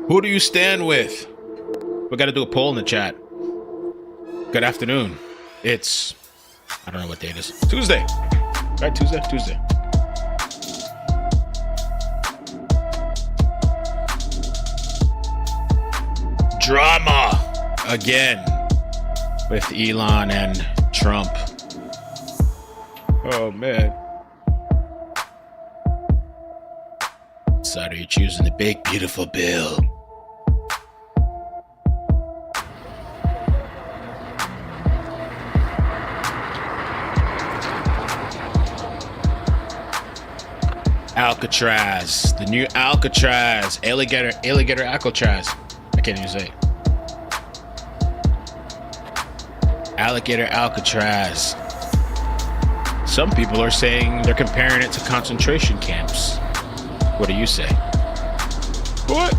Who do you stand with? We got to do a poll in the chat. Good afternoon. It's, I don't know what day it is. Tuesday. Right, Tuesday? Tuesday. Drama again with Elon and Trump. Oh, man. What side are you choosing? The big, beautiful bill. Alcatraz, the new Alcatraz, Alligator Alcatraz. I can't even say it. Alligator Alcatraz. Some people are saying they're comparing it to concentration camps. What do you say? What?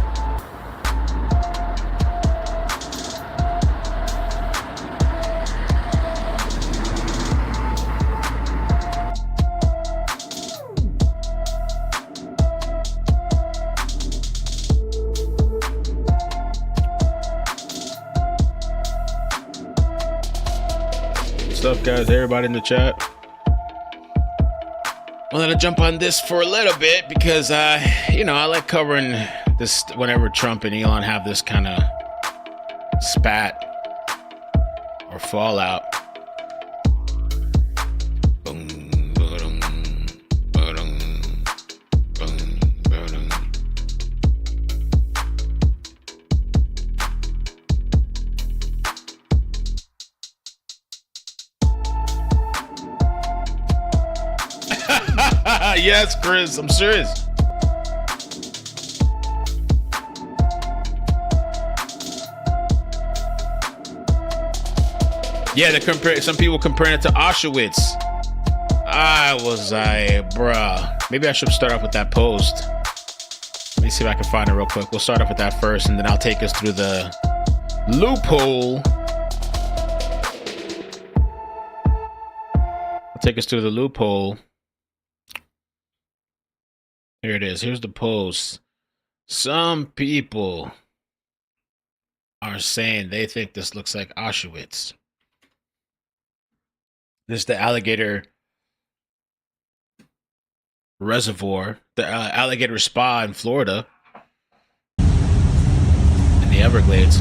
What's up, guys? Everybody in the chat. I'm gonna jump on this for a little bit because I like covering this whenever Trump and Elon have this kind of spat or fallout. Yes, Chris, I'm serious. Yeah, some people comparing it to Auschwitz. Bruh. Maybe I should start off with that post. Let me see if I can find it real quick. We'll start off with that first, and then I'll take us through the loophole. Here it is. Here's the post. Some people are saying they think this looks like Auschwitz. This is the Alligator Reservoir, the Alligator Spa in Florida, in the Everglades.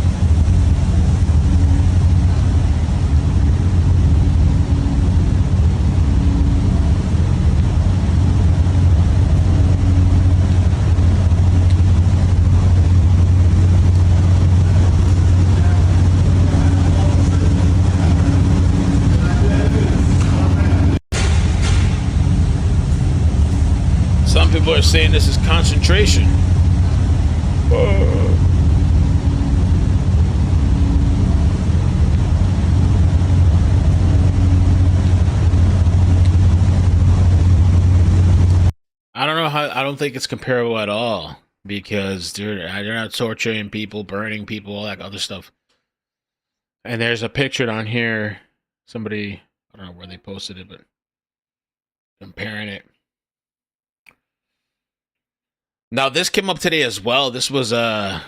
Some people are saying this is concentration. I don't know how. I don't think it's comparable at all because they're not torturing people, burning people, all that other stuff. And there's a picture on here. Somebody, I don't know where they posted it, but comparing it. Now, this came up today as well. This was, are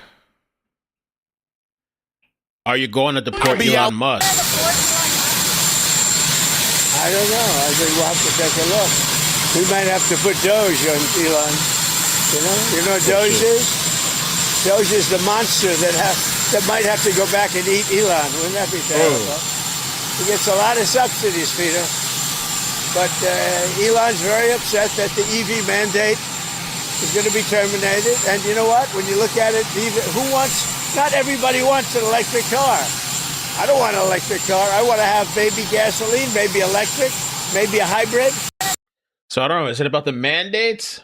you going to deport Elon Musk? I don't know. I think we'll have to take a look. We might have to put DOGE on Elon. You know what DOGE is? DOGE is the monster that might have to go back and eat Elon. Wouldn't that be terrible? He gets a lot of subsidies, Peter. But Elon's very upset that the EV mandate is going to be terminated. And you know what? When you look at it, not everybody wants an electric car. I don't want an electric car. I want to have maybe gasoline, maybe electric, maybe a hybrid. So I don't know. Is it about the mandates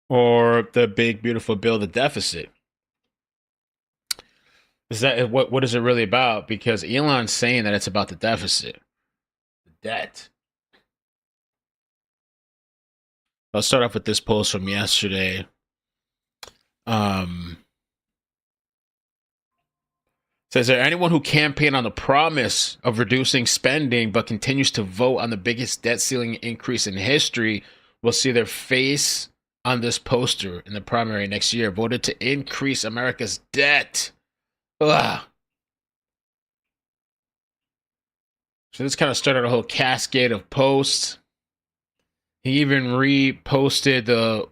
or the big, beautiful bill, the deficit? Is that what is it really about? Because Elon's saying that it's about the deficit, the debt. I'll start off with this post from yesterday. Says, there anyone who campaigned on the promise of reducing spending but continues to vote on the biggest debt ceiling increase in history will see their face on this poster in the primary next year voted to increase America's debt. Ugh. So this kind of started a whole cascade of posts. He even reposted the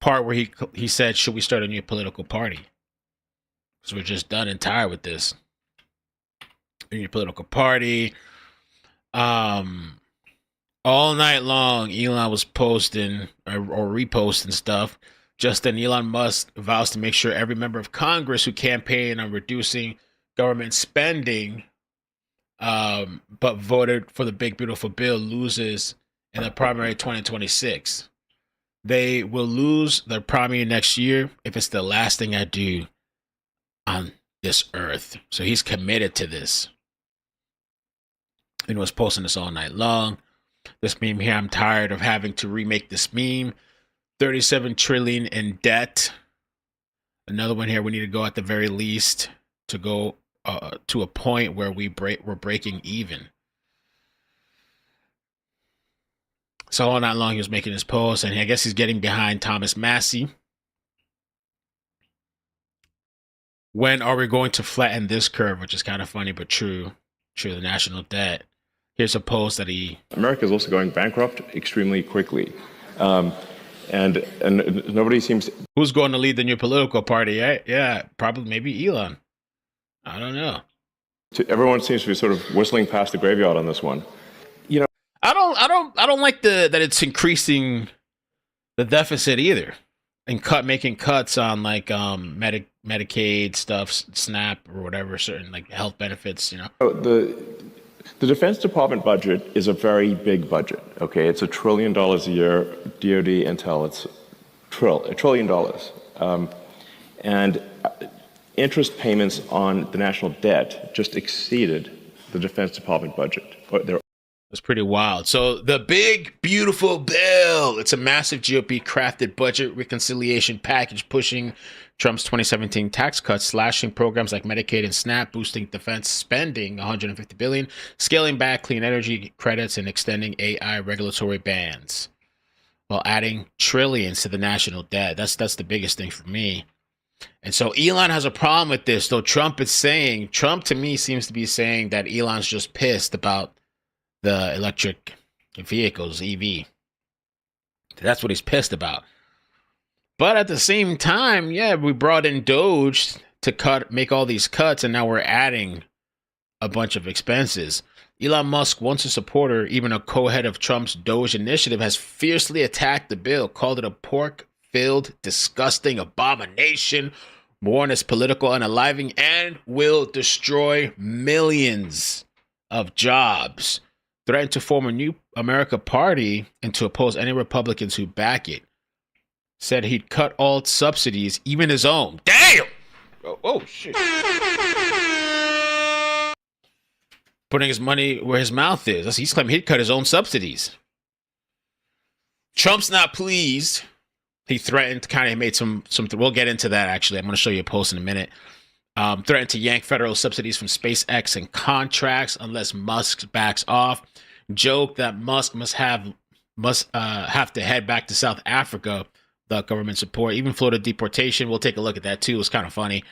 part where he said, should we start a new political party? Because we're just done and tired with this. A new political party. All night long, Elon was posting or reposting stuff. Just then, Elon Musk vows to make sure every member of Congress who campaigned on reducing government spending but voted for the big, beautiful bill loses in the primary 2026. They will lose their primary next year if it's the last thing I do on this earth. So he's committed to this. And was posting this all night long. This meme here, I'm tired of having to remake this meme. 37 trillion in debt. Another one here, we need to go at the very least to go to a point where we're breaking even. So all night long he was making his post, and I guess he's getting behind Thomas Massie. When are we going to flatten this curve? Which is kind of funny, but true. True, the national debt. Here's a post that he... America is also going bankrupt extremely quickly. And nobody seems... Who's going to lead the new political party? Yeah, probably maybe Elon. I don't know. Everyone seems to be sort of whistling past the graveyard on this one. You know, I don't like that it's increasing the deficit either, and making cuts on like Medicaid stuff, SNAP or whatever, certain like health benefits. You know, the Defense Department budget is a very big budget. Okay, it's $1 trillion a year. DOD Intel, it's $1 trillion, and interest payments on the national debt just exceeded the Defense Department budget. It's pretty wild. So the big, beautiful bill. It's a massive GOP crafted budget reconciliation package pushing Trump's 2017 tax cuts, slashing programs like Medicaid and SNAP, boosting defense spending, $150 billion, scaling back clean energy credits, and extending AI regulatory bans, while adding trillions to the national debt. That's the biggest thing for me. And so Elon has a problem with this, though Trump to me seems to be saying that Elon's just pissed about the electric vehicles, EV. That's what he's pissed about. But at the same time, yeah, we brought in DOGE to make all these cuts, and now we're adding a bunch of expenses. Elon Musk, once a supporter, even a co-head of Trump's DOGE initiative, has fiercely attacked the bill, called it a pork-filled, disgusting abomination, warned it's political unaliving, and will destroy millions of jobs. Threatened to form a new America party and to oppose any Republicans who back it. Said he'd cut all subsidies, even his own. Damn! Oh shit. Putting his money where his mouth is. He's claiming he'd cut his own subsidies. Trump's not pleased. He threatened, kind of made some. We'll get into that, actually. I'm going to show you a post in a minute. Threatened to yank federal subsidies from SpaceX and contracts unless Musk backs off. Joke that Musk must have to head back to South Africa without government support. Even floated deportation. We'll take a look at that too. It's kind of funny.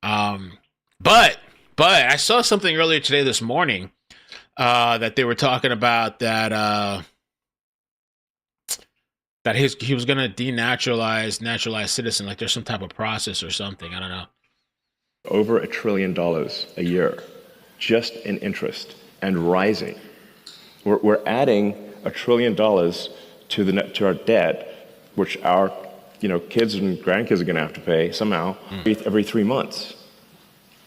But I saw something earlier today, this morning, that they were talking about that he was going to naturalized citizen. Like there's some type of process or something. I don't know. Over $1 trillion a year, just in interest, and rising. We're adding $1 trillion to our debt, which our kids and grandkids are going to have to pay somehow every 3 months,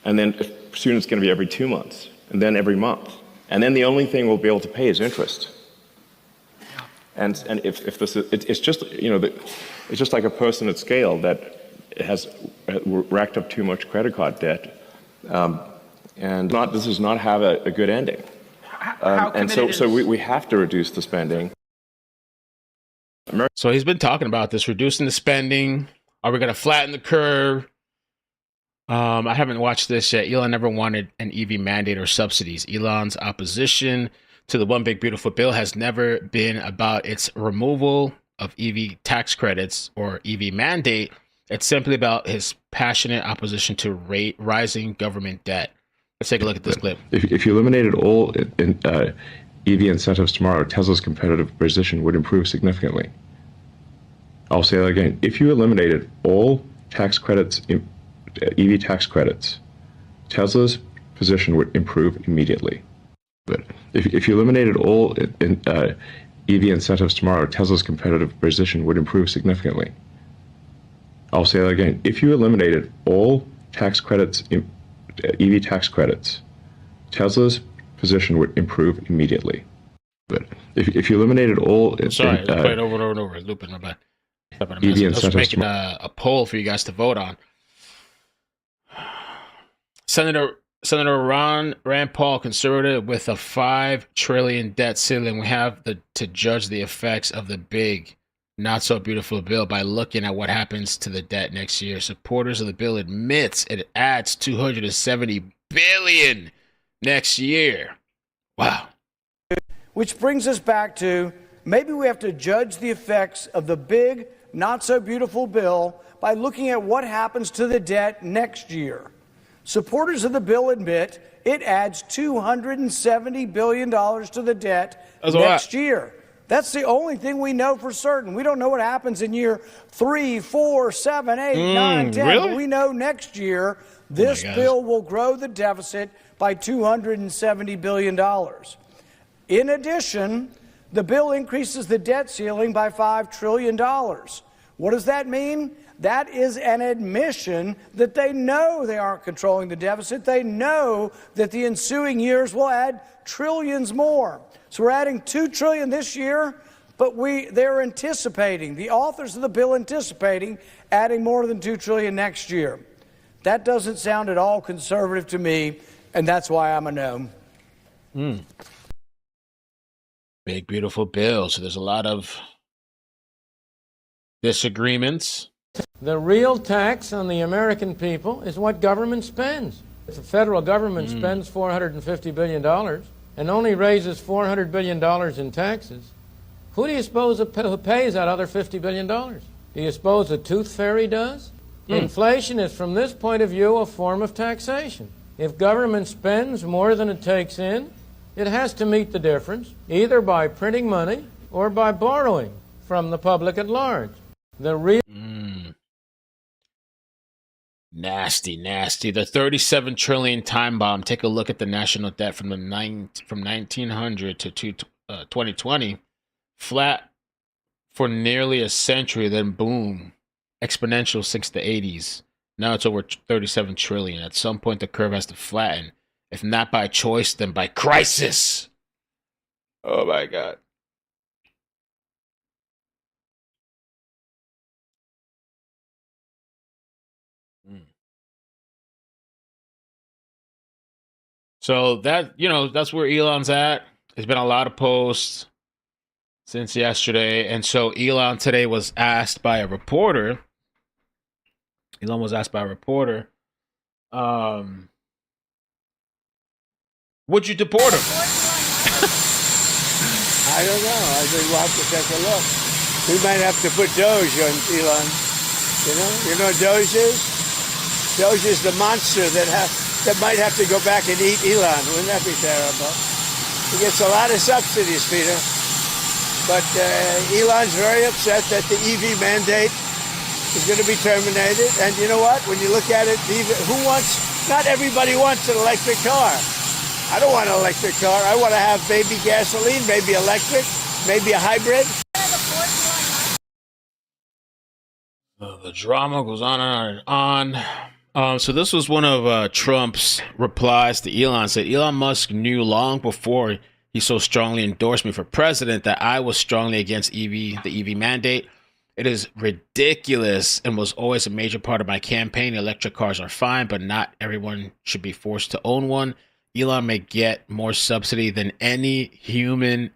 and then soon it's going to be every 2 months, and then every month, and then the only thing we'll be able to pay is interest. And if this is, it's just it's just like a person at scale that has racked up too much credit card debt, and this does not have a good ending. And so we have to reduce the spending. So he's been talking about this, reducing the spending. Are we going to flatten the curve? I haven't watched this yet. Elon never wanted an EV mandate or subsidies. Elon's opposition to the One Big Beautiful Bill has never been about its removal of EV tax credits or EV mandate. It's simply about his passionate opposition to rising government debt. Let's take a look at this clip. If you eliminated all EV incentives tomorrow, Tesla's competitive position would improve significantly. I'll say that again. If you eliminated all tax credits, EV tax credits, Tesla's position would improve immediately. But if you eliminated all EV incentives tomorrow, Tesla's competitive position would improve significantly. I'll say that again. If you eliminated all tax credits, EV tax credits, Tesla's position would improve immediately. But if you eliminated all... Sorry, I played over and over. Looping, my bad. EV incentives. I was making a poll for you guys to vote on. Senator Rand Paul, conservative, with a $5 trillion debt ceiling. We have to judge the effects of the big, not so beautiful bill by looking at what happens to the debt next year. Supporters of the bill admits it adds $270 billion next year. Wow. Which brings us back to maybe we have to judge the effects of the big, not so beautiful bill by looking at what happens to the debt next year. Supporters of the bill admit it adds $270 billion to the debt next year. That's the only thing we know for certain. We don't know what happens in year 3, 4, 7, 8, 9, 10. Really? But we know next year this bill will grow the deficit by $270 billion. In addition, the bill increases the debt ceiling by $5 trillion. What does that mean? That is an admission that they know they aren't controlling the deficit. They know that the ensuing years will add trillions more. So we're adding $2 trillion this year, but they're anticipating, the authors of the bill anticipating adding more than $2 trillion next year. That doesn't sound at all conservative to me, and that's why I'm a no. Big, beautiful bill. So there's a lot of disagreements. The real tax on the American people is what government spends. If the federal government spends $450 billion and only raises $400 billion in taxes, who do you suppose who pays that other $50 billion? Do you suppose the tooth fairy does? Inflation is, from this point of view, a form of taxation. If government spends more than it takes in, it has to meet the difference, either by printing money or by borrowing from the public at large. The real... Nasty, nasty. The 37 trillion time bomb. Take a look at the national debt from 1900 to 2020. Flat for nearly a century, then boom, exponential since the 80s. Now it's over 37 trillion. At some point, the curve has to flatten. If not by choice, then by crisis. Oh my God. So that, that's where Elon's at. There's been a lot of posts since yesterday. And so Elon today was asked by a reporter. Would you deport him? I don't know. I think we'll have to take a look. We might have to put DOGE on Elon. You know what DOGE is? DOGE is the monster that might have to go back and eat Elon. Wouldn't that be terrible? He gets a lot of subsidies, Peter. But Elon's very upset that the EV mandate is going to be terminated. And you know what? When you look at it, not everybody wants an electric car. I don't want an electric car. I want to have maybe gasoline, maybe electric, maybe a hybrid. The drama goes on and on. So this was one of Trump's replies to Elon. Said Elon Musk knew long before he so strongly endorsed me for president that I was strongly against the EV mandate. It is ridiculous and was always a major part of my campaign. Electric cars are fine, but not everyone should be forced to own one. Elon may get more subsidy than any human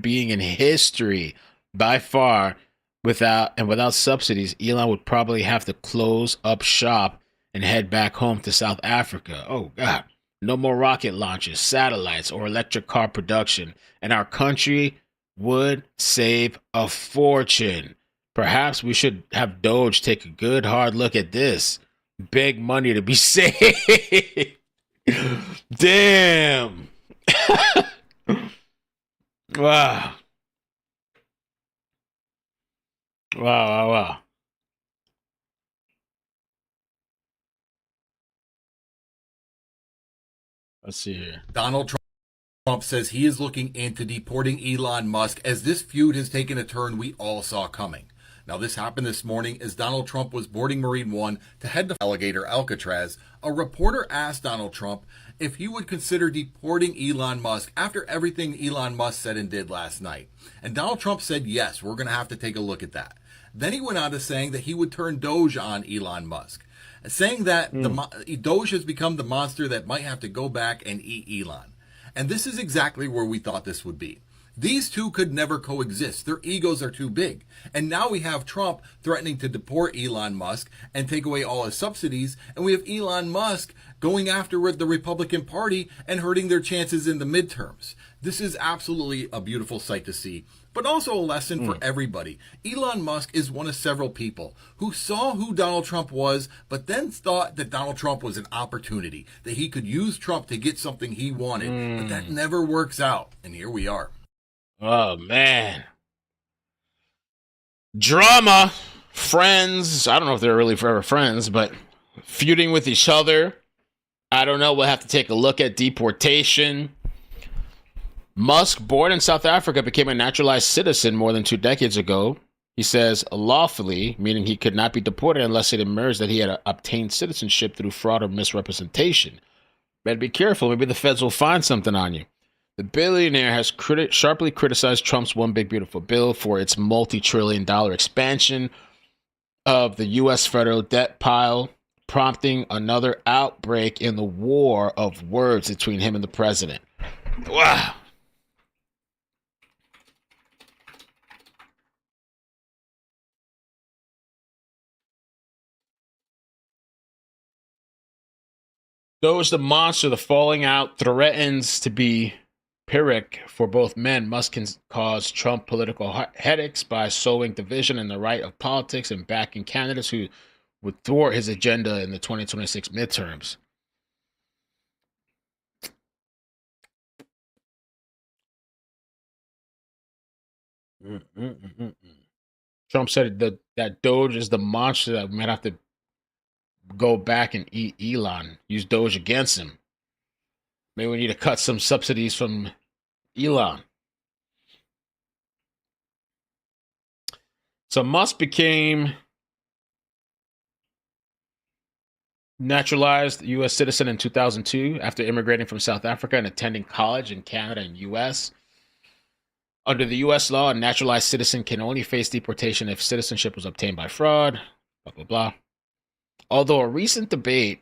being in history by far. Without subsidies, Elon would probably have to close up shop and head back home to South Africa. Oh God, no more rocket launches, satellites, or electric car production, and our country would save a fortune. Perhaps we should have DOGE take a good hard look at this. Big money to be saved. Damn. Wow. Wow. Let's see here. Donald Trump says he is looking into deporting Elon Musk as this feud has taken a turn we all saw coming. Now, this happened this morning as Donald Trump was boarding Marine One to head to Alligator Alcatraz. A reporter asked Donald Trump if he would consider deporting Elon Musk after everything Elon Musk said and did last night. And Donald Trump said, yes, we're going to have to take a look at that. Then he went on to saying that he would turn DOGE on Elon Musk, saying that DOGE has become the monster that might have to go back and eat Elon. And this is exactly where we thought this would be. These two could never coexist. Their egos are too big. And now we have Trump threatening to deport Elon Musk and take away all his subsidies. And we have Elon Musk going after the Republican Party and hurting their chances in the midterms. This is absolutely a beautiful sight to see, but also a lesson for everybody. Elon Musk is one of several people who saw who Donald Trump was, but then thought that Donald Trump was an opportunity, that he could use Trump to get something he wanted. But that never works out. And here we are. Oh, man. Drama. Friends. I don't know if they're really forever friends, but feuding with each other. I don't know. We'll have to take a look at deportation. Musk, born in South Africa, became a naturalized citizen more than 2 decades ago. He says lawfully, meaning he could not be deported unless it emerged that he had obtained citizenship through fraud or misrepresentation. Better be careful. Maybe the feds will find something on you. The billionaire has sharply criticized Trump's One Big Beautiful Bill for its multi-trillion-dollar expansion of the U.S. federal debt pile, prompting another outbreak in the war of words between him and the president. Wow. DOGE the monster, the falling out threatens to be Pyrrhic for both men. Musk can cause Trump political headaches by sowing division in the right of politics and backing candidates who would thwart his agenda in the 2026 midterms. Trump said that DOGE is the monster that might have to go back and eat Elon, use DOGE against him. Maybe we need to cut some subsidies from Elon. So Musk became naturalized U.S. citizen in 2002 after immigrating from South Africa and attending college in Canada and U.S. Under the U.S. law, a naturalized citizen can only face deportation if citizenship was obtained by fraud, blah, blah, blah. Although a recent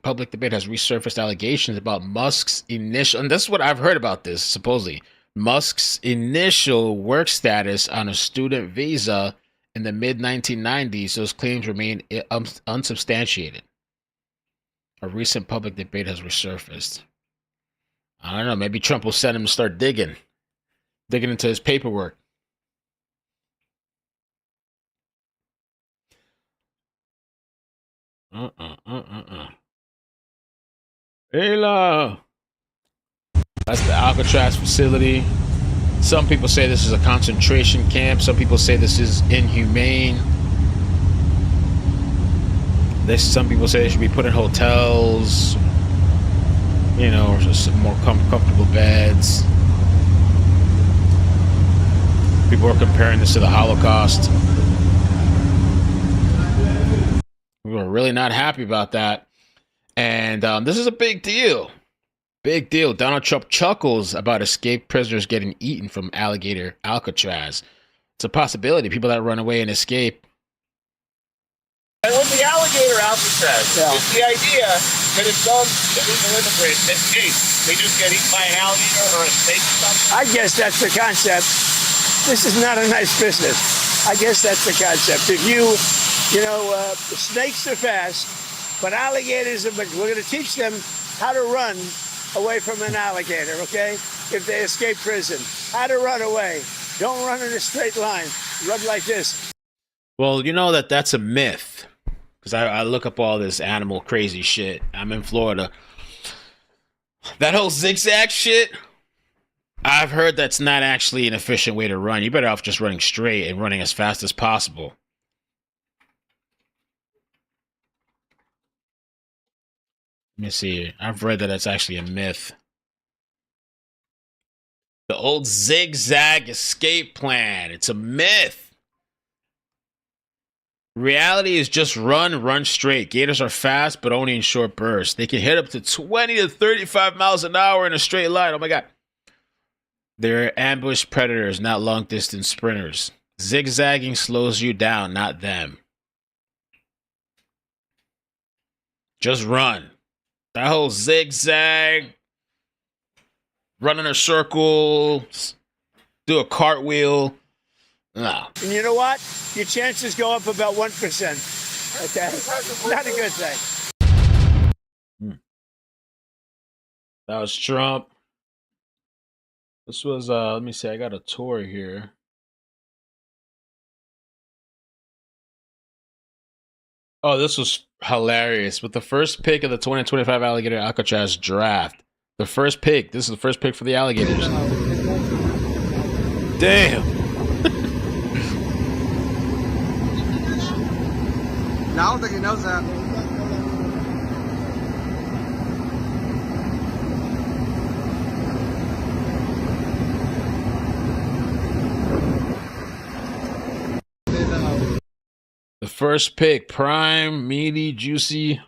public debate has resurfaced allegations about Musk's initial, and this is what I've heard about this, supposedly, Musk's initial work status on a student visa in the mid-1990s, those claims remain unsubstantiated. A recent public debate has resurfaced. I don't know, maybe Trump will send him to start digging into his paperwork. Hello. That's the Alcatraz facility. Some people say this is a concentration camp. Some people say this is inhumane. Some people say they should be put in hotels, you know, or just more comfortable beds. People are comparing this to the Holocaust. We were really not happy about that. And this is a big deal. Big deal. Donald Trump chuckles about escaped prisoners getting eaten from Alligator Alcatraz. It's a possibility. People that run away and escape. And with the Alligator Alcatraz, it's the idea that if some illegal immigrant escapes, they just get eaten by an alligator or a snake or something. I guess that's the concept. This is not a nice business. I guess that's the concept. If snakes are fast, but alligators are, but we're going to teach them how to run away from an alligator, okay? If they escape prison, how to run away. Don't run in a straight line. Run like this. Well, you know that's a myth. Because I look up all this animal crazy shit. I'm in Florida. That whole zigzag shit, I've heard that's not actually an efficient way to run. You're better off just running straight and running as fast as possible. Let me see. I've read that that's actually a myth. The old zigzag escape plan. It's a myth. Reality is just run straight. Gators are fast, but only in short bursts. They can hit up to 20 to 35 miles an hour in a straight line. Oh my God. They're ambush predators, not long distance sprinters. Zigzagging slows you down, not them. Just run. That whole zigzag, run in a circle, do a cartwheel. No. And you know what? Your chances go up about 1%. Okay? Not a good thing. That was Trump. This was, let me see, I got a tour here. Oh, this was hilarious. With the first pick of the 2025 Alligator Alcatraz draft. The first pick. This is the first pick for the Alligators. Damn. No, I don't think he knows that. The first pick, prime, meaty, juicy.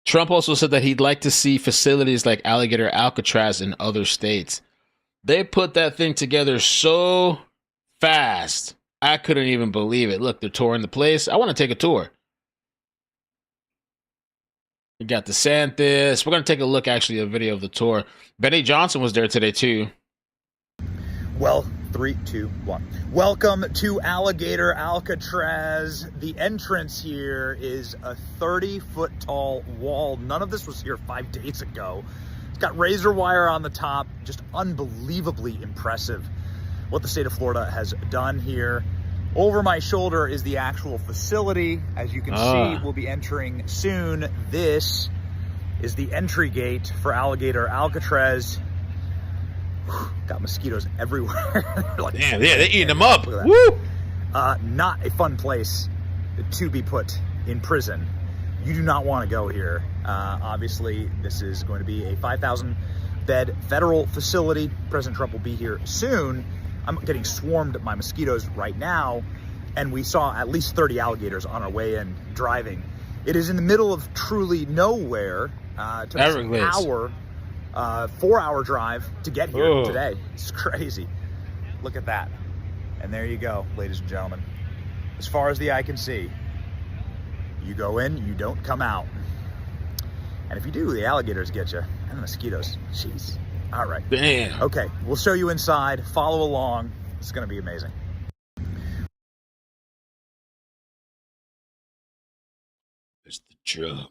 Trump also said that he'd like to see facilities like Alligator Alcatraz in other states. They put that thing together so fast. I couldn't even believe it. Look, they're touring the place. I want to take a tour. You got DeSantis. We're going to take a look, actually, a video of the tour. Benny Johnson was there today, too. Well, 3, 2, 1. Welcome to Alligator Alcatraz. The entrance here is a 30-foot tall wall. None of this was here 5 days ago. It's got razor wire on the top. Just unbelievably impressive what the state of Florida has done here. Over my shoulder is the actual facility. As you can see, we'll be entering soon. This is the entry gate for Alligator Alcatraz. Got mosquitoes everywhere. Like, damn, yeah, they're eating them up. Woo! Not a fun place to be put in prison. You do not want to go here. Obviously, this is going to be a 5,000-bed federal facility. President Trump will be here soon. I'm getting swarmed by mosquitoes right now, and we saw at least 30 alligators on our way in driving. It is in the middle of truly nowhere. It took us an hour, 4-hour drive to get here today. It's crazy. Look at that. And there you go, ladies and gentlemen. As far as the eye can see, you go in, you don't come out. And if you do, the alligators get you. And the mosquitoes. Jeez. All right. Damn. Okay, we'll show you inside. Follow along. It's going to be amazing. There's the drum.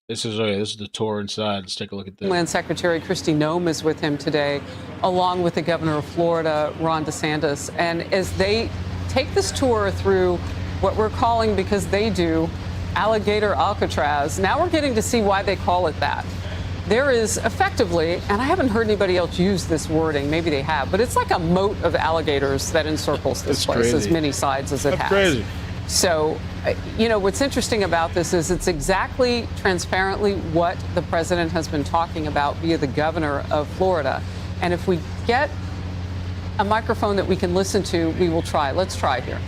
This is the tour inside. Let's take a look at this. Homeland Secretary Kristi Noem is with him today, along with the governor of Florida, Ron DeSantis. And as they take this tour through what we're calling, because they do, Alligator Alcatraz, now we're getting to see why they call it that. There is effectively, and I haven't heard anybody else use this wording, maybe they have, but it's like a moat of alligators that encircles this place, crazy. As many sides as it has. Crazy. So, what's interesting about this is it's exactly transparently what the president has been talking about via the governor of Florida. And if we get a microphone that we can listen to, we will try. Let's try here.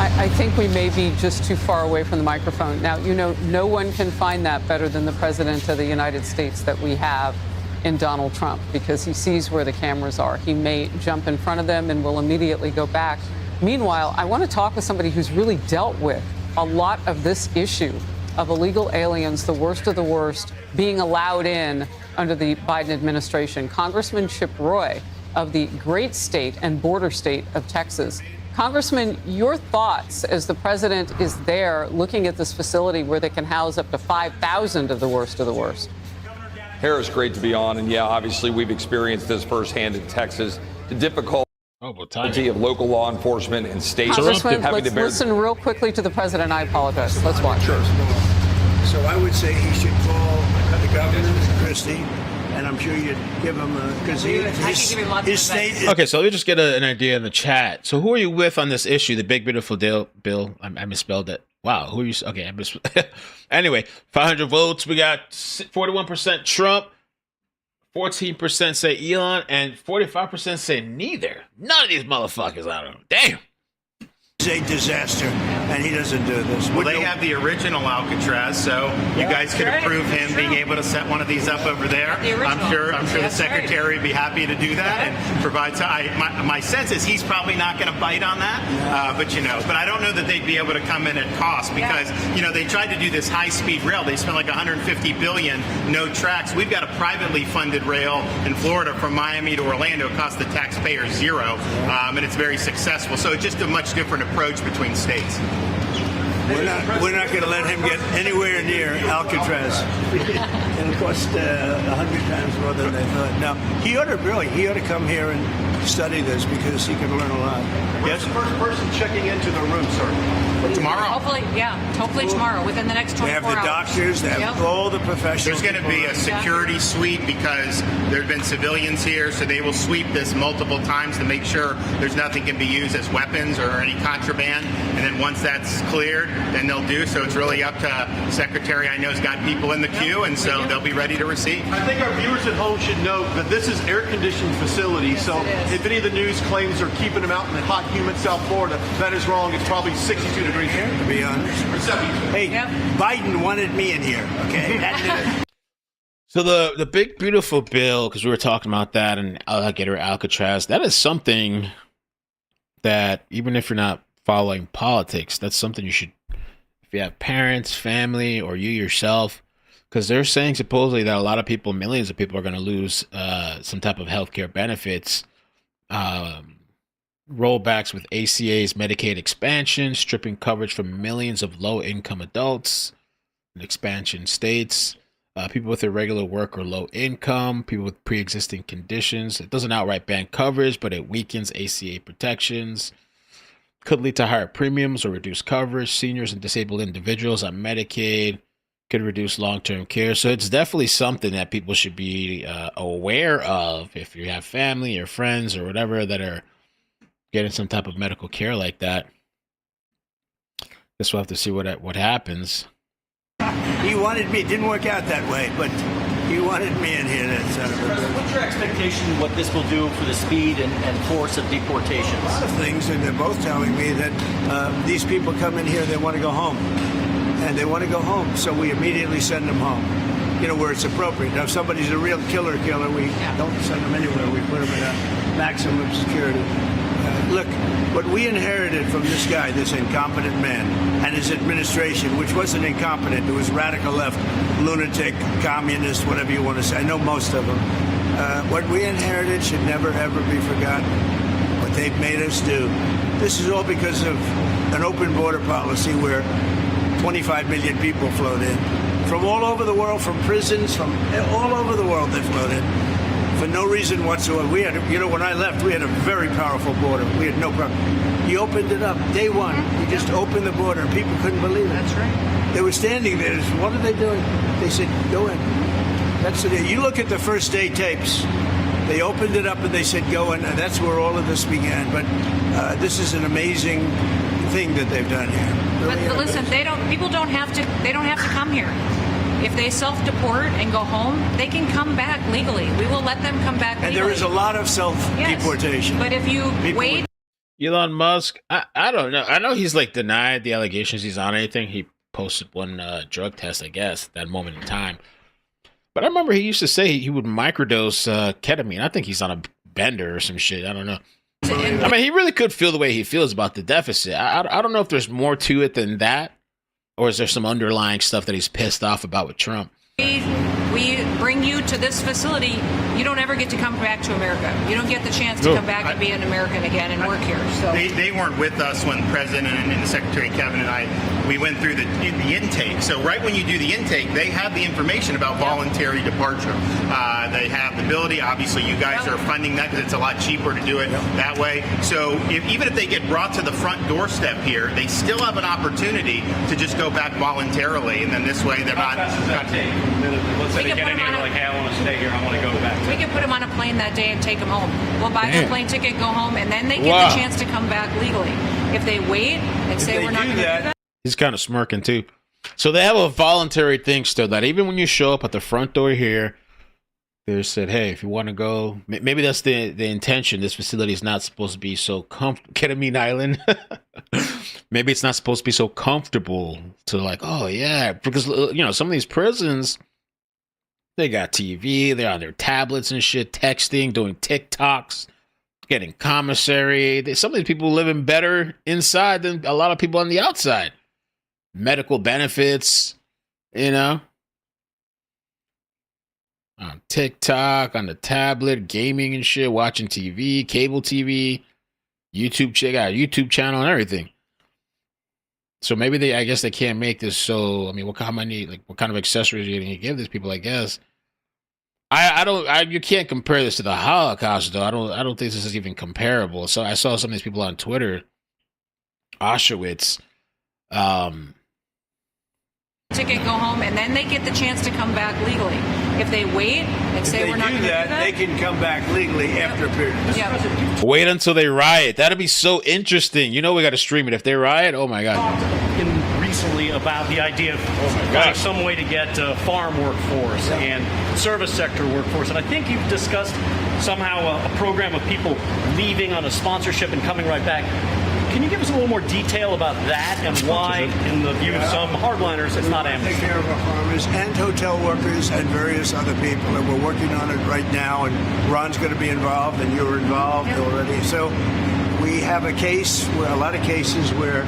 I think we may be just too far away from the microphone. Now, no one can find that better than the president of the United States that we have in Donald Trump, because he sees where the cameras are. He may jump in front of them and will immediately go back. Meanwhile, I want to talk with somebody who's really dealt with a lot of this issue of illegal aliens, the worst of the worst, being allowed in under the Biden administration. Congressman Chip Roy of the great state and border state of Texas. Congressman, your thoughts as the president is there looking at this facility where they can house up to 5,000 of the worst of the worst? Harris, great to be on. And yeah, obviously we've experienced this firsthand in Texas. The difficulty of local law enforcement and states Congressman, having let's to bear. listen real quickly to the president. I apologize. Let's watch. Sure. So I would say he should call the governor, Christie, and I'm sure you'd give him because his state is. Okay, so let me just get an idea in the chat. So who are you with on this issue, the big beautiful deal bill? I misspelled it. Wow, who are you? Okay, anyway, 500 votes. We got 41% Trump, 14% say Elon, and 45% say neither. None of these motherfuckers. I don't know. Damn. A disaster, and he doesn't do this. Well, they have the original Alcatraz, so you guys could approve him being able to set one of these up over there. I'm sure the secretary would be happy to do that and provide. My sense is he's probably not going to bite on that, but I don't know that they'd be able to come in at cost because they tried to do this high-speed rail. They spent like $150 billion, no tracks. We've got a privately funded rail in Florida from Miami to Orlando. It costs the taxpayer zero, and it's very successful. So it's just a much different approach between states. We're not going to let him get anywhere near Alcatraz. It'll cost 100 times more than they thought. Now, he ought to come here and study this because he could learn a lot. Yes, the first person checking into the room, sir. Tomorrow. Hopefully tomorrow, within the next 24 hours. They have the doctors, they have all the professionals. There's going to be a security sweep because there have been civilians here, so they will sweep this multiple times to make sure there's nothing can be used as weapons or any contraband. And then once that's cleared, then they'll do. So it's really up to Secretary. I know has got people in the queue, and so they'll be ready to receive. I think our viewers at home should know that this is air-conditioned facility. So if any of the news claims are keeping them out in the hot, humid South Florida, that is wrong. It's probably 62 degrees here, to be honest. Hey, Biden wanted me in here, okay? So the big beautiful bill, because we were talking about that and Alligator Alcatraz, that is something that even if you're not following politics, that's something you should, if you have parents, family, or you yourself, because they're saying supposedly that a lot of people, millions of people are going to lose some type of healthcare benefits, rollbacks with ACA's Medicaid expansion, stripping coverage from millions of low-income adults in expansion states, people with irregular work or low income, people with pre-existing conditions. It doesn't outright ban coverage, but it weakens ACA protections. Could lead to higher premiums or reduced coverage. Seniors and disabled individuals on Medicaid could reduce long-term care. So it's definitely something that people should be aware of if you have family or friends or whatever that are getting some type of medical care like that. Guess we'll have to see what happens. He wanted me. It didn't work out that way, but he wanted me in here. That son of a bitch. What's your expectation what this will do for the speed and force of deportations? A lot of things, and they're both telling me that these people come in here, they want to go home. And they want to go home, so we immediately send them home, where it's appropriate. Now, if somebody's a real killer, we don't send them anywhere. We put them in a maximum security. Look, what we inherited from this guy, this incompetent man, and his administration, which wasn't incompetent, it was radical left, lunatic, communist, whatever you want to say. I know most of them. What we inherited should never, ever be forgotten. What they've made us do. This is all because of an open border policy where 25 million people flowed in. From all over the world, from prisons, from all over the world they flowed in. For no reason whatsoever. We had, when I left, we had a very powerful border. We had no problem. He opened it up. Day one, he just opened the border, and people couldn't believe it. That's right. They were standing there. What are they doing? They said, go in. That's it. You look at the first day tapes. They opened it up, and they said, go in. And that's where all of this began. But this is an amazing thing that they've done here. Really but listen, people don't have to come here. If they self-deport and go home, they can come back legally. We will let them come back legally. And there is a lot of self-deportation. Yes. But if you wait... Elon Musk, I don't know. I know he's denied the allegations he's on anything. He posted one drug test, I guess, at that moment in time. But I remember he used to say he would microdose ketamine. I think he's on a bender or some shit. I don't know. I mean, he really could feel the way he feels about the deficit. I don't know if there's more to it than that. Or is there some underlying stuff that he's pissed off about with Trump? We bring you to this facility, you don't ever get to come back to America. You don't get the chance to come back and be an American again and work here. So they weren't with us when the President and the Secretary Kevin and we went through the intake. So right when you do the intake, they have the information about voluntary departure. They have the ability. Obviously, you guys are funding that because it's a lot cheaper to do it that way. So even if they get brought to the front doorstep here, they still have an opportunity to just go back voluntarily, and then this way they're not. Let's say they get in here like, hey, I want to stay here, I want to go back. We can put them on a plane that day and take them home. We'll buy their plane ticket, go home, and then they get the chance to come back legally. If they wait and say we're not going to do that. He's kind of smirking too. So they have a voluntary thing still that even when you show up at the front door here, they said, hey, if you want to go, maybe that's the intention. This facility is not supposed to be so comfortable. Ketamine Island. Maybe it's not supposed to be so comfortable to like, oh yeah, because some of these prisons, they got TV, they're on their tablets and shit, texting, doing TikToks, getting commissary. Some of these people living better inside than a lot of people on the outside. Medical benefits, on TikTok, on the tablet, gaming and shit, watching TV, cable TV, YouTube, check out YouTube channel and everything. So maybe I guess they can't make this so, I mean, what kind of accessories are you going to give these people, I guess? You can't compare this to the Holocaust, though. I don't think this is even comparable. So I saw some of these people on Twitter, Auschwitz, ticket, go home, and then they get the chance to come back legally. If they wait and say we're not going to do that, they can come back legally after a period of time. Wait until they riot. That'd be so interesting. We got to stream it. If they riot, oh my God. Recently about the idea of finding some way to get farm workforce and service sector workforce. And I think you've discussed somehow a program of people leaving on a sponsorship and coming right back. Can you give us a little more detail about that and why, in the view of some hardliners, it's not amnesty? Take care of our farmers and hotel workers and various other people, and we're working on it right now, and Ron's going to be involved, and you're involved already. So we have a lot of cases where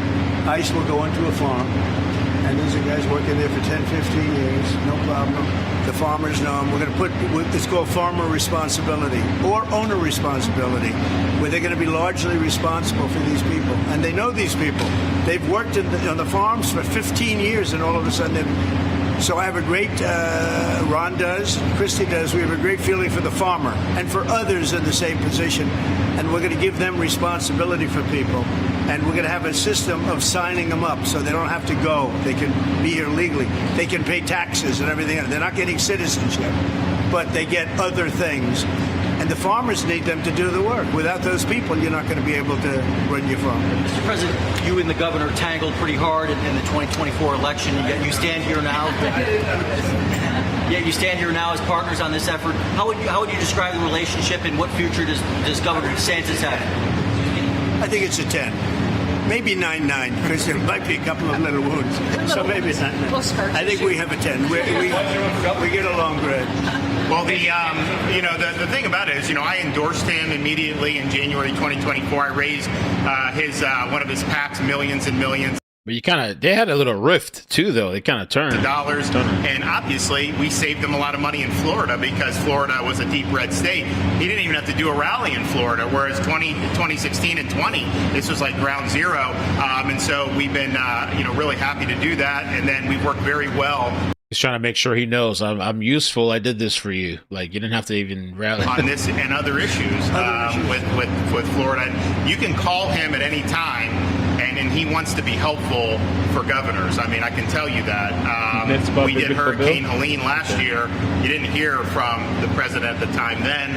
ICE will go into a farm, and these are guys working there for 10, 15 years, no problem. The farmers know them. We're going to put, it's called farmer responsibility or owner responsibility, where they're going to be largely responsible for these people. And they know these people. They've worked on the farms for 15 years, and all of a sudden so I have a great, Ron does, Christy does, we have a great feeling for the farmer and for others in the same position. And we're going to give them responsibility for people. And we're going to have a system of signing them up so they don't have to go. They can be here legally. They can pay taxes and everything else. They're not getting citizenship, but they get other things. And the farmers need them to do the work. Without those people, you're not going to be able to run your farm. Mr. President, you and the governor tangled pretty hard in the 2024 election. You stand here now. You stand here now as partners on this effort. How would you describe the relationship, and what future does Governor DeSantis have? I think it's a 10. Maybe 9-9, because there might be a couple of little wounds. So maybe it's 9-9. I think we have a 10. We get along great. Well, the thing about it is, I endorsed him immediately in January 2024. I raised one of his PACs millions and millions. But they had a little rift too, though. They kind of turned dollars, and obviously we saved them a lot of money in Florida because Florida was a deep red state. He didn't even have to do a rally in Florida, whereas 2016 and 20, this was like ground zero. And so we've been, really happy to do that, and then we worked very well. He's trying to make sure he knows I'm useful. I did this for you. Like, you didn't have to even rally on this and other issues with Florida. You can call him at any time. And he wants to be helpful for governors. I mean, I can tell you that. We did Hurricane Helene last year. You didn't hear from the president at the time then.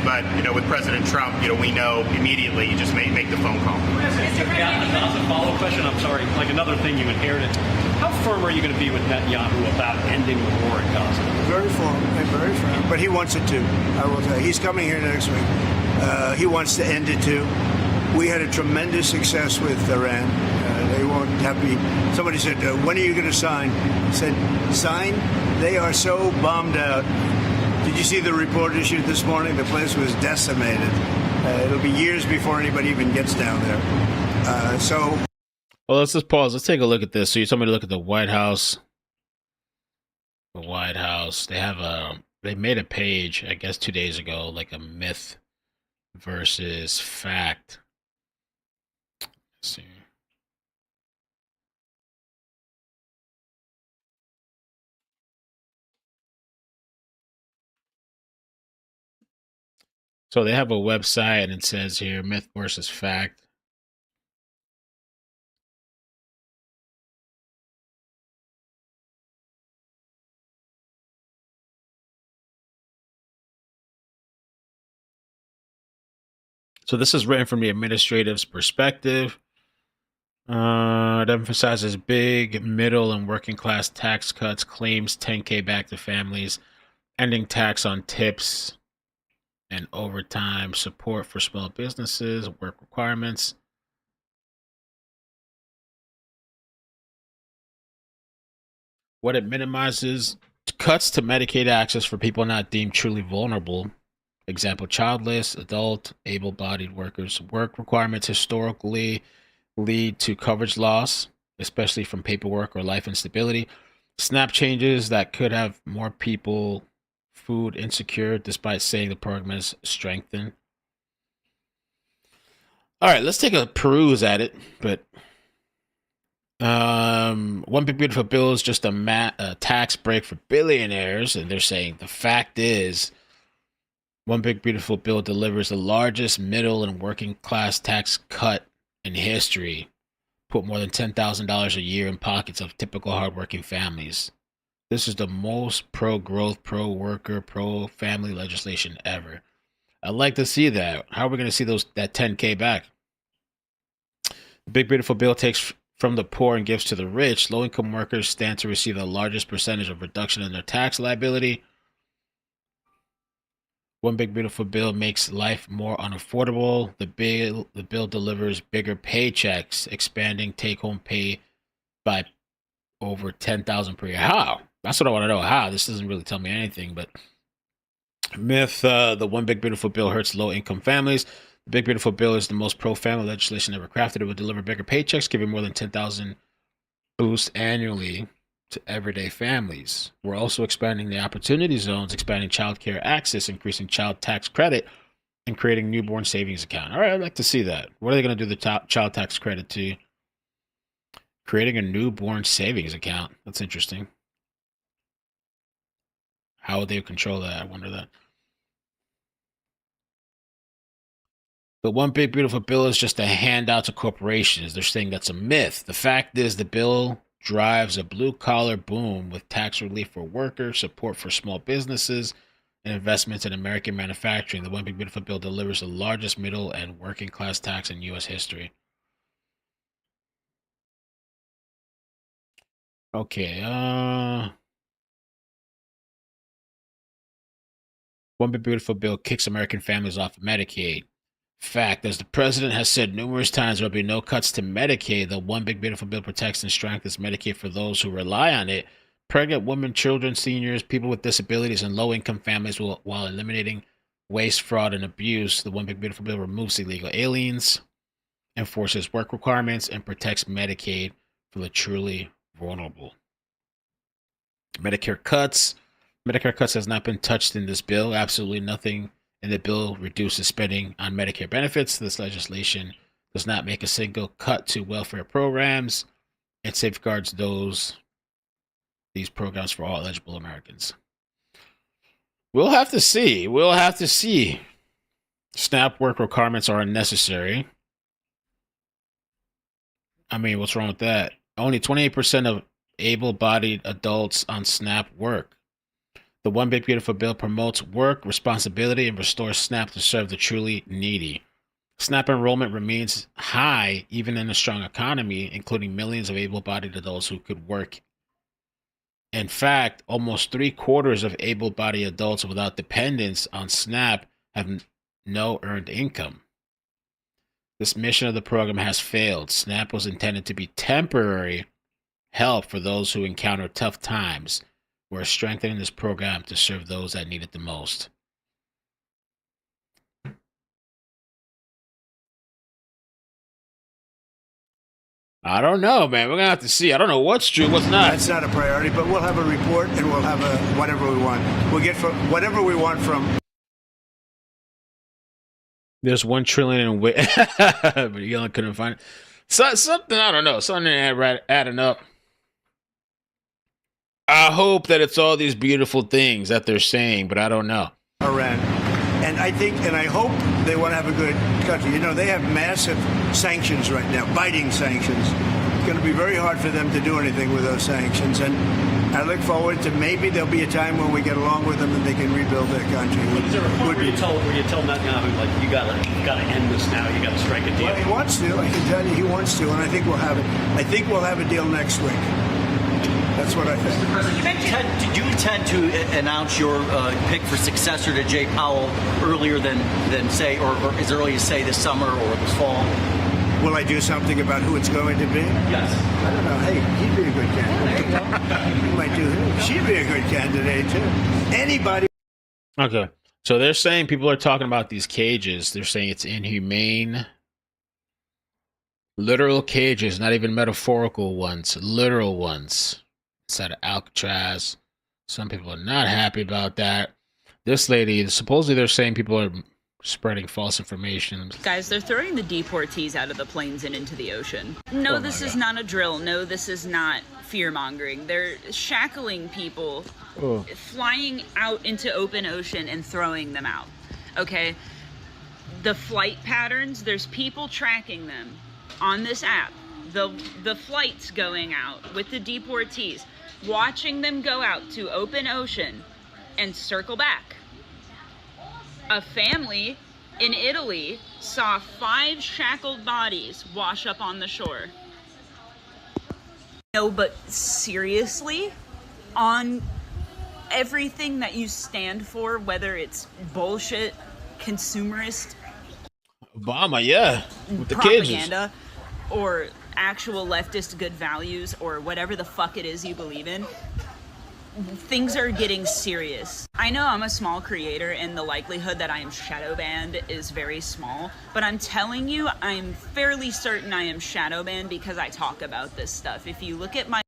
But with President Trump, we know immediately. You just make the phone call. As a follow-up question, I'm sorry, like another thing you inherited. How firm are you going to be with Netanyahu about ending the war in Gaza? Very firm. But he wants it too. I will tell you. He's coming here next week. He wants to end it too. We had a tremendous success with Iran. They won't have me. Somebody said, when are you going to sign? I said, sign? They are so bombed out. Did you see the report issued this morning? The place was decimated. It'll be years before anybody even gets down there. Well, let's just pause. Let's take a look at this. So you told me to look at the White House. The White House. They made a page, I guess 2 days ago, like a myth versus fact. Let's see. So they have a website and it says here myth versus fact. So this is written from the administrative's perspective. It emphasizes big, middle, and working class tax cuts, claims 10K back to families, ending tax on tips and overtime, support for small businesses, work requirements. What it minimizes, cuts to Medicaid access for people not deemed truly vulnerable. Example, childless, adult, able-bodied workers. Work requirements historically lead to coverage loss, especially from paperwork or life instability. SNAP changes that could have more people food insecure, despite saying the program is strengthened. All right, let's take a peruse at it. But one big beautiful bill is just a tax break for billionaires, and they're saying the fact is, one big beautiful bill delivers the largest middle and working class tax cut in history. Put more than $10,000 a year in pockets of typical hardworking families. This is the most pro-growth, pro-worker, pro-family legislation ever. I'd like to see that. How are we going to see that 10K back? The big beautiful bill takes from the poor and gives to the rich. Low-income workers stand to receive the largest percentage of reduction in their tax liability. One big beautiful bill makes life more unaffordable. The bill delivers bigger paychecks, expanding take-home pay by over $10,000 per year. How? That's what I want to know. How? This doesn't really tell me anything. But myth: the one big beautiful bill hurts low-income families. The big beautiful bill is the most pro-family legislation ever crafted. It would deliver bigger paychecks, giving more than $10,000 boost annually to everyday families. We're also expanding the opportunity zones, expanding child care access, increasing child tax credit, and creating newborn savings account. All right, I'd like to see that. What are they going to do the child tax credit to? Creating a newborn savings account. That's interesting. How would they control that? I wonder that. But one big beautiful bill is just a handout to corporations. They're saying that's a myth. The fact is the bill drives a blue-collar boom with tax relief for workers, support for small businesses, and investments in American manufacturing. The one big beautiful bill delivers the largest middle and working class tax in U.S. history. Okay, one big beautiful bill kicks American families off of Medicaid. Fact, as the president has said numerous times, there will be no cuts to Medicaid. The one big beautiful bill protects and strengthens Medicaid for those who rely on it. Pregnant women, children, seniors, people with disabilities, and low-income families, while eliminating waste, fraud, and abuse. The one big beautiful bill removes illegal aliens, enforces work requirements, and protects Medicaid for the truly vulnerable. Medicare cuts has not been touched in this bill. Absolutely nothing in the bill reduces spending on Medicare benefits. This legislation does not make a single cut to welfare programs. It safeguards these programs for all eligible Americans. We'll have to see. SNAP work requirements are unnecessary. I mean, what's wrong with that? Only 28% of able-bodied adults on SNAP work. The one big beautiful bill promotes work, responsibility, and restores SNAP to serve the truly needy. SNAP enrollment remains high even in a strong economy, including millions of able-bodied adults who could work. In fact, almost 3/4 of able-bodied adults without dependence on SNAP have no earned income. This mission of the program has failed. SNAP was intended to be temporary help for those who encounter tough times. We're strengthening this program to serve those that need it the most. I don't know, man. We're gonna have to see. I don't know what's true, what's not. That's not a priority, but we'll have a report and we'll have whatever we want. We'll get whatever we want from. There's $1 trillion in but Elon couldn't find it. Something, I don't know. Something adding up. I hope that it's all these beautiful things that they're saying, but I don't know. Iran. And I think, and I hope they want to have a good country. You know, they have massive sanctions right now, biting sanctions. It's going to be very hard for them to do anything with those sanctions. And I look forward to maybe there'll be a time when we get along with them and they can rebuild their country. Is there a point where you tell Netanyahu, like, you gotta end this now, you gotta strike a deal? Well, he wants to. I can tell you he wants to, and I think we'll have it. I think we'll have a deal next week. That's what I think. Mr. President, did you intend to announce your pick for successor to Jay Powell earlier than say, or as early as say this summer or this fall? Will I do something about who it's going to be? Yes. I don't know. Hey, he'd be a good candidate. You might do him. She'd be a good candidate too. Anybody. Okay. So they're saying people are talking about these cages. They're saying it's inhumane. Literal cages, not even metaphorical ones. Literal ones. Inside of Alcatraz. Some people are not happy about that. This lady, supposedly they're saying people are spreading false information. Guys, they're throwing the deportees out of the planes and into the ocean. No, this is not a drill. No, this is not fear-mongering. They're shackling people, flying out into open ocean and throwing them out. Okay? The flight patterns, there's people tracking them on this app. The flights going out with the deportees, watching them go out to open ocean and circle back. A family in Italy saw 5 shackled bodies wash up on the shore. No, but seriously, on everything that you stand for, whether it's bullshit, consumerist, Obama, yeah, with the propaganda, or actual leftist good values, or whatever the fuck it is you believe in, things are getting serious. I know I'm a small creator and the likelihood that I am shadow banned is very small, but I'm telling you, I'm fairly certain I am shadow banned because I talk about this stuff. If you look at my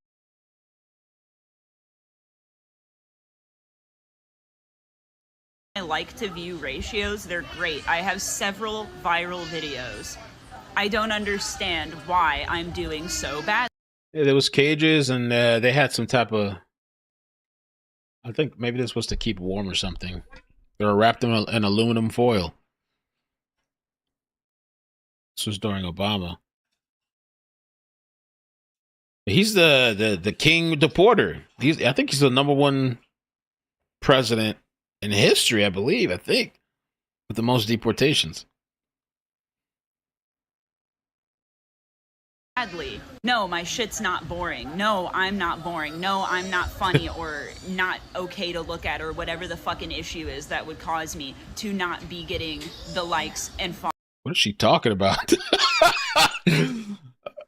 like to view ratios, they're great. I have several viral videos. I don't understand why I'm doing so bad. Yeah, there was cages and they had some type of, I think maybe this was to keep warm or something. They were wrapped in aluminum foil. This was during Obama. He's the king deporter. I think he's the #1 president in history, I believe, with the most deportations. Badly. No, my shit's not boring. No, I'm not boring. No, I'm not funny or not okay to look at or whatever the fucking issue is that would cause me to not be getting the likes and follow. What is she talking about?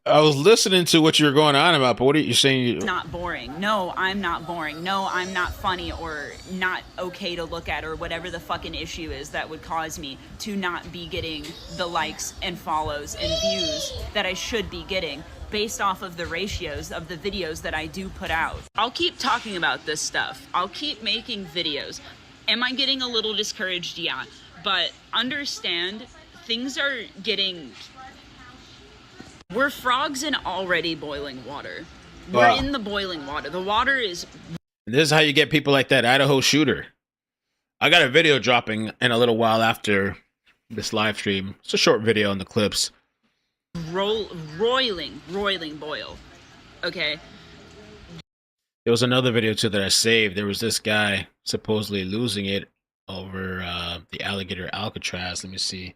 I was listening to what you're going on about, but what are you saying? Not boring. No, I'm not boring. No, I'm not funny or not okay to look at or whatever the fucking issue is that would cause me to not be getting the likes and follows and views that I should be getting based off of the ratios of the videos that I do put out. I'll keep talking about this stuff. I'll keep making videos. Am I getting a little discouraged? Yeah. But understand, things are getting... We're frogs in already boiling water. We're in the boiling water. The water is... This is how you get people like that Idaho shooter. I got a video dropping in a little while after this live stream. It's a short video in the clips. Roiling boil. Okay? There was another video too that I saved. There was this guy supposedly losing it over the Alligator Alcatraz. Let me see.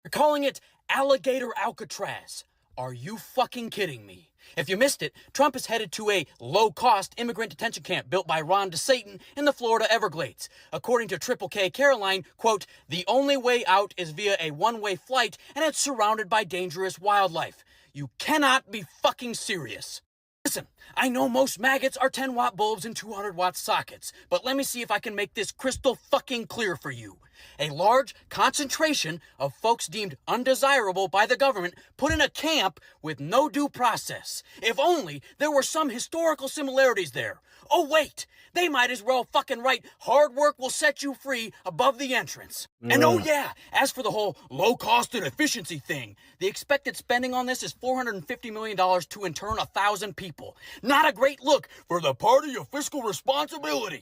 You're calling it Alligator Alcatraz. Are you fucking kidding me? If you missed it, Trump is headed to a low-cost immigrant detention camp built by Ron DeSantis in the Florida Everglades. According to Triple K Caroline, quote, the only way out is via a one-way flight and it's surrounded by dangerous wildlife. You cannot be fucking serious. Listen, I know most maggots are 10-watt bulbs in 200-watt sockets, but let me see if I can make this crystal fucking clear for you. A large concentration of folks deemed undesirable by the government put in a camp with no due process. If only there were some historical similarities there. Oh, wait, they might as well fucking write hard work will set you free above the entrance. And oh yeah, as for the whole low cost and efficiency thing, the expected spending on this is $450 million to intern 1,000 people. Not a great look for the party of fiscal responsibility.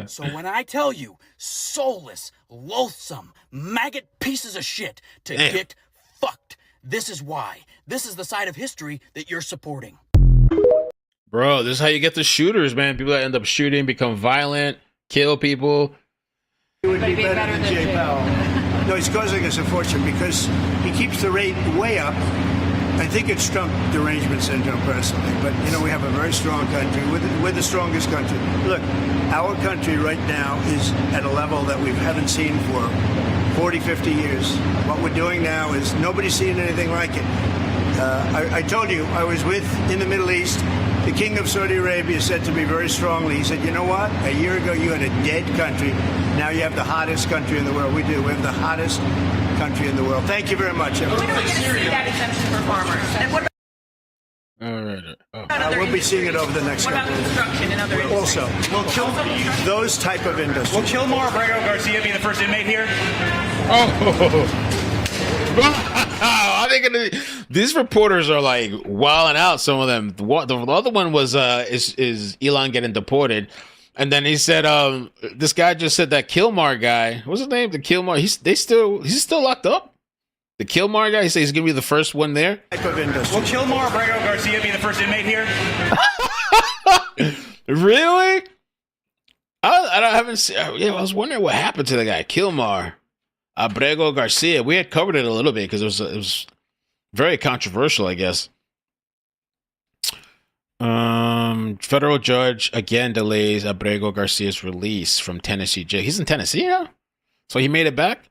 So when I tell you, soulless, loathsome, maggot pieces of shit to get fucked, this is why. This is the side of history that you're supporting. Bro, this is how you get the shooters, man. People that end up shooting, become violent, kill people. It would be better than Jay Powell. No, he's causing us a fortune because he keeps the rate way up. I think it's Trump derangement syndrome personally, but you know, we have a very strong country. We're the strongest country. Look, our country right now is at a level that we haven't seen for 40, 50 years. What we're doing now is nobody's seen anything like it. I told you, I was in the Middle East. The king of Saudi Arabia said to me very strongly, he said, you know what? A year ago, you had a dead country. Now you have the hottest country in the world. We do. We have the hottest country in the world. Thank you very much. When are we going to see that exemption for farmers? And what about we'll be seeing it over the next couple of years. construction and other industries? Also, we'll kill those type of industries. Will Kilmar Abrego Garcia be the first inmate here? I think these reporters are like wilding out. Some of them. The other one was is Elon getting deported, and then he said this guy just said that Kilmar guy. What's his name? The Kilmar. He's still locked up. The Kilmar guy. He says he's gonna be the first one there. Will Kilmar Abrego Garcia be the first inmate here? Really? I haven't seen. Yeah, I was wondering what happened to the guy Kilmar Abrego Garcia. We had covered it a little bit because it was very controversial, I guess. Federal judge again delays Abrego Garcia's release from Tennessee jail. He's in Tennessee now, so he made it back.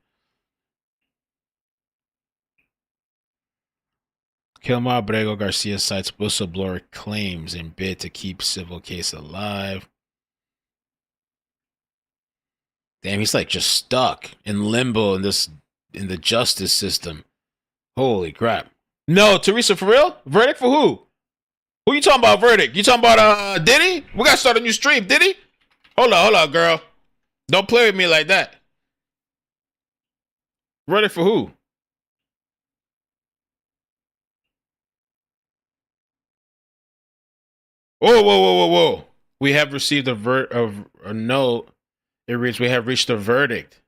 Kilmar Abrego Garcia cites whistleblower claims in bid to keep civil case alive. Damn, he's like just stuck in limbo in the justice system. Holy crap. No, Teresa, for real? Verdict for who? Who you talking about verdict? You talking about Diddy? We gotta start a new stream, Diddy? Hold on, girl. Don't play with me like that. Verdict for who? Whoa. We have received a note. It reads, we have reached a verdict.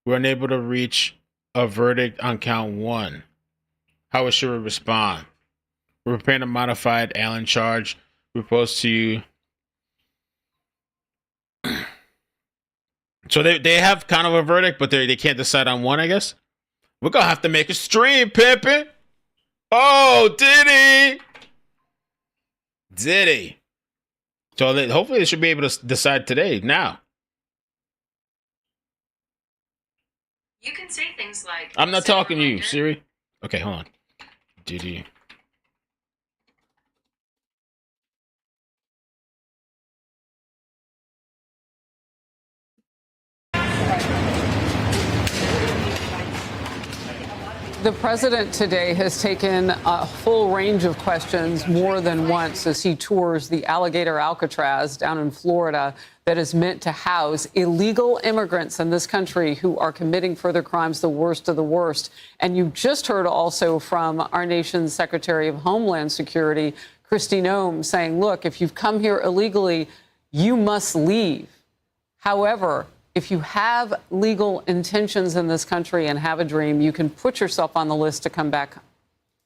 We're unable to reach a verdict on count 1. How should we respond? We're preparing a modified Allen charge proposed to you. So they have kind of a verdict, but they can't decide on one, I guess. We're going to have to make a stream, pimpin'. Oh, Diddy. So hopefully they should be able to decide today, now. You can say things like, I'm not talking to you, Siri. Okay, hold on. Diddy. The president today has taken a full range of questions more than once as he tours the Alligator Alcatraz down in Florida that is meant to house illegal immigrants in this country who are committing further crimes, the worst of the worst. And you just heard also from our nation's Secretary of Homeland Security, Kristi Noem, saying, look, if you've come here illegally, you must leave. However, if you have legal intentions in this country and have a dream, you can put yourself on the list to come back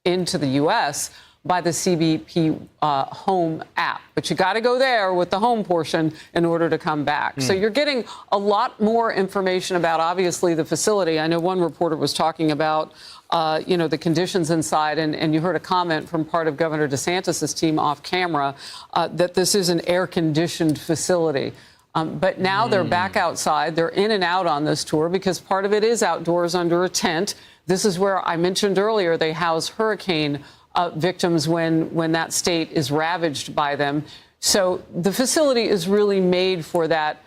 into the U.S. by the CBP Home app. But you got to go there with the home portion in order to come back. So you're getting a lot more information about, obviously, the facility. I know one reporter was talking about, the conditions inside, and you heard a comment from part of Governor DeSantis' team off camera that this is an air-conditioned facility. But now they're back outside. They're in and out on this tour because part of it is outdoors under a tent. This is where I mentioned earlier they house hurricane victims when that state is ravaged by them. So the facility is really made for that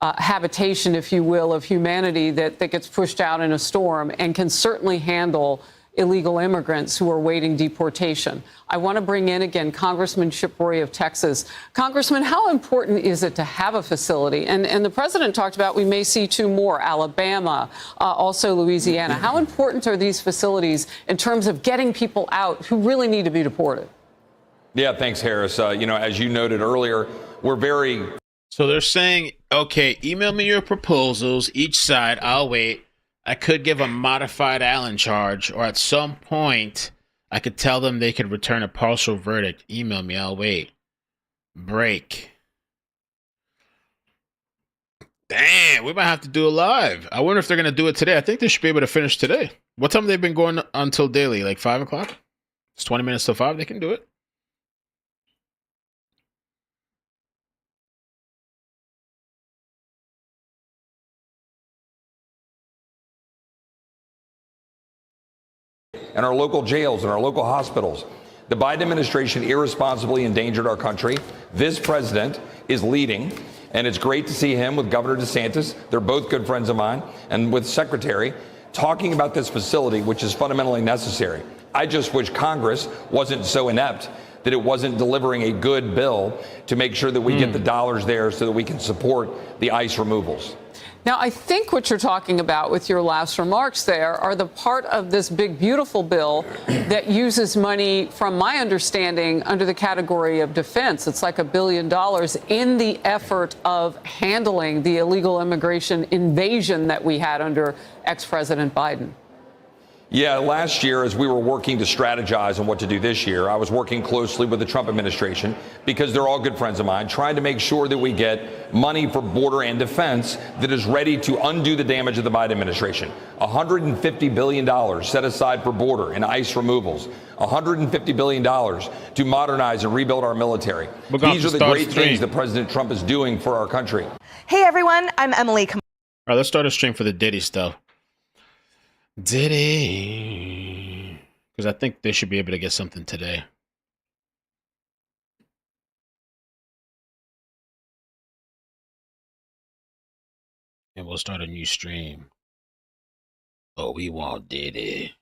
habitation, if you will, of humanity that gets pushed out in a storm and can certainly handle illegal immigrants who are waiting deportation. I want to bring in again Congressman Chip Roy of Texas. Congressman, how important is it to have a facility? And the president talked about we may see 2 more, Alabama, also Louisiana. How important are these facilities in terms of getting people out who really need to be deported? Yeah, thanks, Harris. As you noted earlier, we're very... So they're saying, okay, email me your proposals, each side, I'll wait. I could give a modified Allen charge, or at some point, I could tell them they could return a partial verdict. Email me, I'll wait. Break. Damn, we might have to do it live. I wonder if they're going to do it today. I think they should be able to finish today. What time have they been going until daily? Like 5 o'clock? It's 20 minutes till 5. They can do it. And our local jails and our local hospitals. The Biden administration irresponsibly endangered our country. This president is leading, and it's great to see him with Governor DeSantis. They're both good friends of mine, and with Secretary talking about this facility, which is fundamentally necessary. I just wish Congress wasn't so inept that it wasn't delivering a good bill to make sure that we get the dollars there so that we can support the ICE removals. Now, I think what you're talking about with your last remarks there are the part of this big, beautiful bill that uses money, from my understanding, under the category of defense. It's like $1 billion in the effort of handling the illegal immigration invasion that we had under ex-President Biden. Yeah, last year, as we were working to strategize on what to do this year, I was working closely with the Trump administration, because they're all good friends of mine, trying to make sure that we get money for border and defense that is ready to undo the damage of the Biden administration. $150 billion set aside for border and ICE removals. $150 billion to modernize and rebuild our military. These are the great things that President Trump is doing for our country. Hey, everyone. I'm Emily. All right, let's start a stream for the Diddy stuff. Diddy, because I think they should be able to get something today. And we'll start a new stream. Oh, we want Diddy.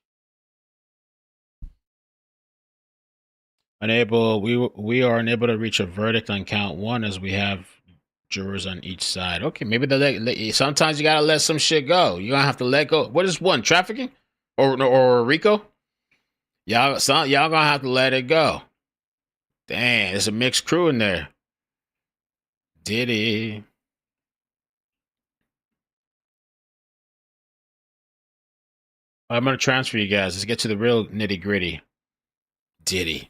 We are unable to reach a verdict on count 1 as we have jurors on each side. Okay, maybe sometimes you gotta let some shit go. You don't have to let go. What is 1? Trafficking or RICO? Y'all gonna have to let it go. Dang, there's a mixed crew in there. Diddy. I'm gonna transfer you guys. Let's get to the real nitty gritty. Diddy.